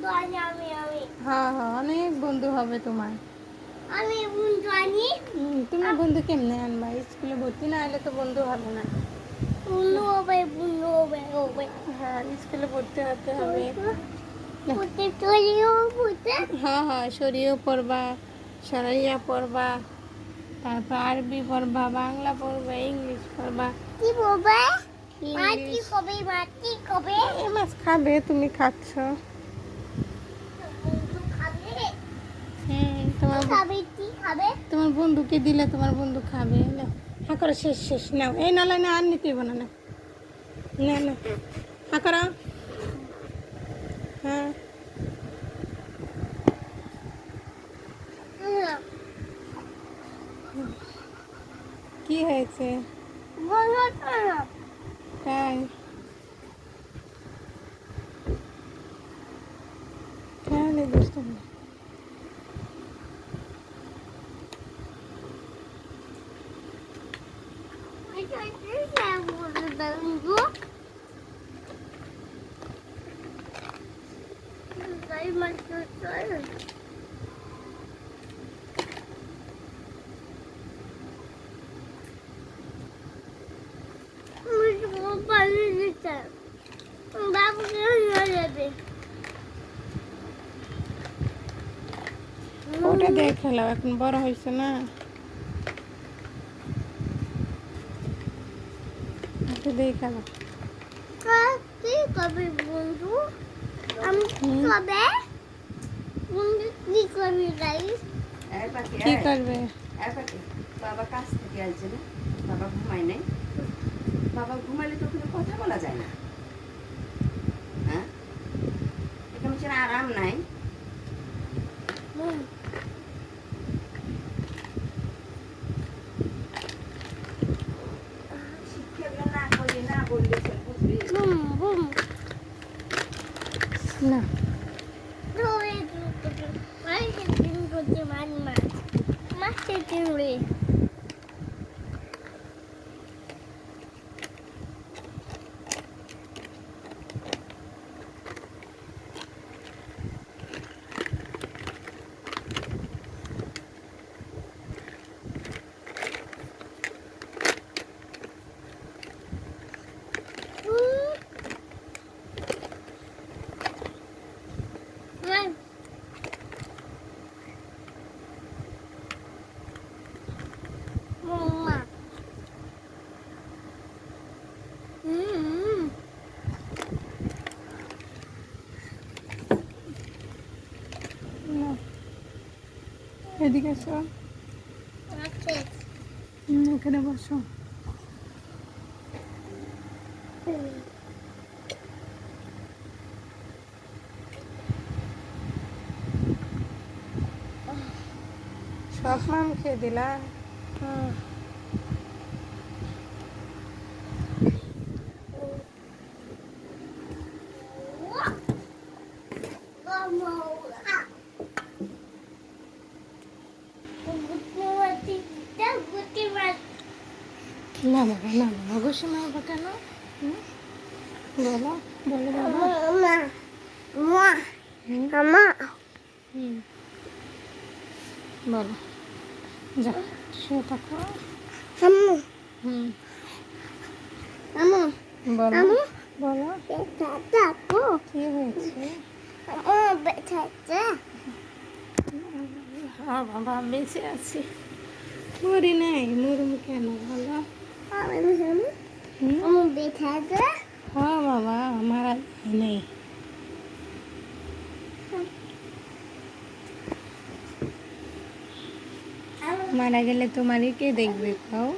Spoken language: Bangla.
হ্যাঁ হ্যাঁ, অনেক বন্ধু হবে তোমার। আমি বন্ধু আনি। তুমি বন্ধু কেমনে আনবা? স্কুলে ভর্তি না হলে তো বন্ধু হবে না। বন্ধু হবে, বন্ধু হবে। হ্যাঁ, স্কুলে ভর্তি হতে হবে। পুতে চলিও পুতে। হ্যাঁ হ্যাঁ, শরীও পড়বা, সরাইয়া পড়বা, তারপর আরবি পড়বা, বাংলা পড়বা, ইংলিশ পড়বা। কি বলবে? মাটি ইংলিশ কবে, মাটি কবে? এ মাছ খাবে, তুমি খাচ্ছ। বন্ধু খাবে। তোমার কি খাবে? তোমার বন্ধুকে দিলে তোমার বন্ধু খাবে না। হ্যাঁ করো, শেষ শেষ নাও। এই নালে না, আর নিতে না, না না না। হ্যাঁ করো। হ্যাঁ, কি হয়েছে? বলো তো না। তাই তাহলে বুঝতে হবে। বন্ধু তাই মাছ চল। পানি দিতে বাবুকে নিয়ে যাবে। ওটা দিয়ে খেলাও, এখন বড় হয়েছে না। ওটা দিয়ে খেলাও। কি করবি বন্ধু? আমি কবে বন্ধু কি করবি গাইস? কি করবে? বাবা কাজ থেকে আসছে না, বাবা ঘুমায় নাই। বাবা ঘুমাইলে তো কোনো কথা বলা যায় না। হ্যাঁ, এখানে সেটা আরাম নাই। শিক্ষা না করলে না বললে সে বুঝবি। বুম বুম না, ধরে মাছের ডিম করছে মাছ মাছ মাছের ডিম রে। মা না, এদিকে এসো। মাছের এখানে বসো। সব মাম খেয়ে দিলা। না বাবা, না বাবা, গোসে মারবো কেন? হুম? বলো, বলো বাবা। হুম? হুম, বলো। যা, শুয়ে থাকো। হুম, বলো, বলো। কি হয়েছে? হ্যাঁ বাবা, বেঁচে আছি। মরি নাই, মরুম কেন বলো? হ্যাঁ বাবা, মারা যায় নেই। মারা গেলে তোমারই কে দেখবে, খাও?